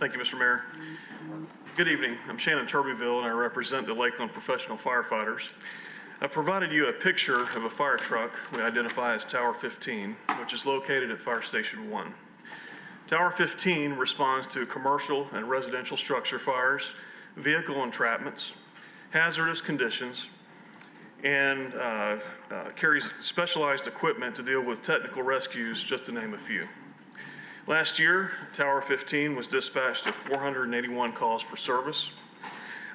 Thank you, Mr. Mayor. Good evening. I'm Shannon Turbyville, and I represent the Lakeland Professional Firefighters. I've provided you a picture of a fire truck we identify as Tower 15, which is located at Fire Station 1. Tower 15 responds to commercial and residential structure fires, vehicle entrapments, hazardous conditions, and carries specialized equipment to deal with technical rescues, just to name a few. Last year, Tower 15 was dispatched to 481 calls for service.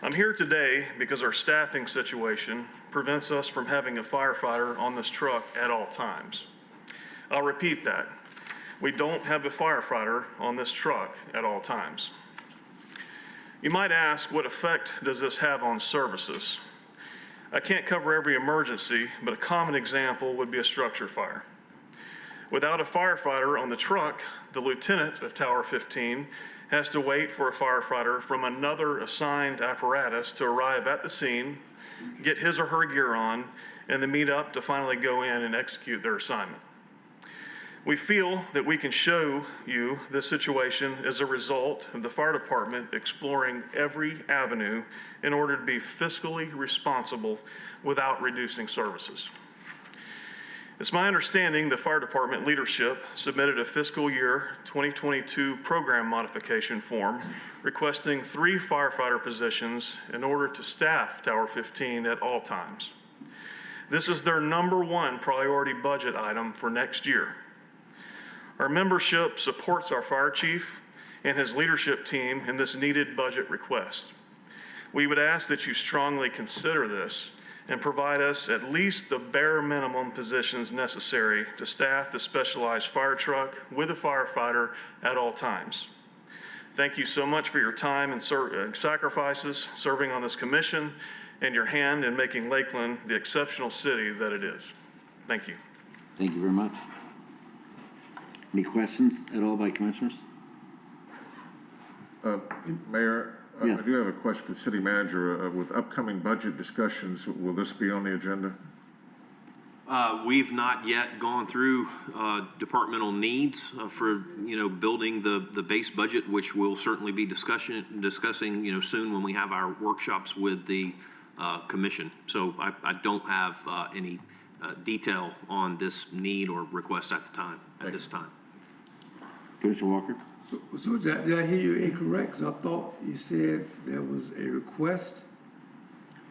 I'm here today because our staffing situation prevents us from having a firefighter on this truck at all times. I'll repeat that. We don't have a firefighter on this truck at all times. You might ask, what effect does this have on services? I can't cover every emergency, but a common example would be a structure fire. Without a firefighter on the truck, the lieutenant of Tower 15 has to wait for a firefighter from another assigned apparatus to arrive at the scene, get his or her gear on, and then meet up to finally go in and execute their assignment. We feel that we can show you this situation as a result of the fire department exploring every avenue in order to be fiscally responsible without reducing services. It's my understanding the fire department leadership submitted a fiscal year 2022 program modification form requesting 3 firefighter positions in order to staff Tower 15 at all times. This is their #1 priority budget item for next year. Our membership supports our fire chief and his leadership team in this needed budget request. We would ask that you strongly consider this and provide us at least the bare minimum positions necessary to staff the specialized fire truck with a firefighter at all times. Thank you so much for your time and sacrifices serving on this commission and your hand in making Lakeland the exceptional city that it is. Thank you. Thank you very much. Any questions at all by commissioners? Mayor, Yes. I do have a question for the city manager. With upcoming budget discussions, will this be on the agenda? We've not yet gone through departmental needs for building the base budget, which we'll certainly be discussing soon when we have our workshops with the commission. So I don't have any detail on this need or request at this time. Commissioner Walker? So did I hear you incorrect? 'Cause I thought you said there was a request.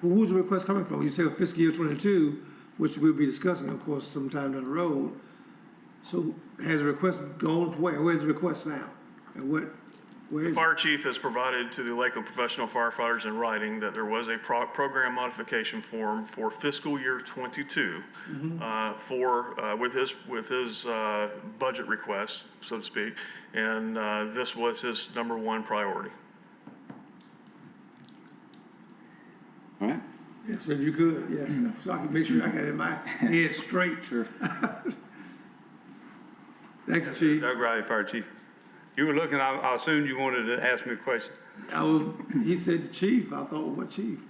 Well, who's the request coming from? You said fiscal year 22, which we'll be discussing, of course, sometime down the road. So has the request gone to where? Where's the request now? And where The is it? fire chief has provided to the Lakeland Professional Firefighters in writing that there was a program modification form for fiscal year 22 with his budget request, so to speak, and this was his #1 priority. All right. Yeah, so if you could, yeah, so I can make sure I got it in my head straight. Thank you, Chief. Doug Riley, Fire Chief. You were looking, I assumed you wanted to ask me a question. He said the chief. I thought, what chief?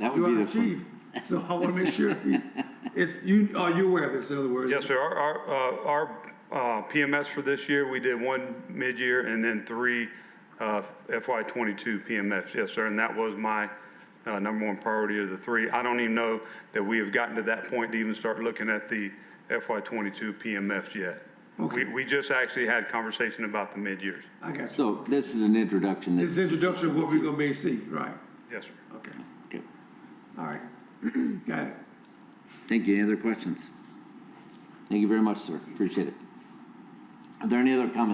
That You would be are the this one. chief. So I want to make sure are you aware of this, in other words? Yes, sir. Our PMS for this year, we did 1 mid-year and then 3 FY22 PMS. Yes, sir. And that was my #1 priority of the 3. I don't even know that we have gotten to that point to even start looking at the FY22 PMS yet. Okay. We just actually had conversation about the mid-years. I got you. So this is an introduction. This introduction of what we're going to be see, right? Yes, sir. Okay. Okay. All right. Got it. Thank you. Any other questions? Thank you very much, sir. Appreciate it. Are there any other comments?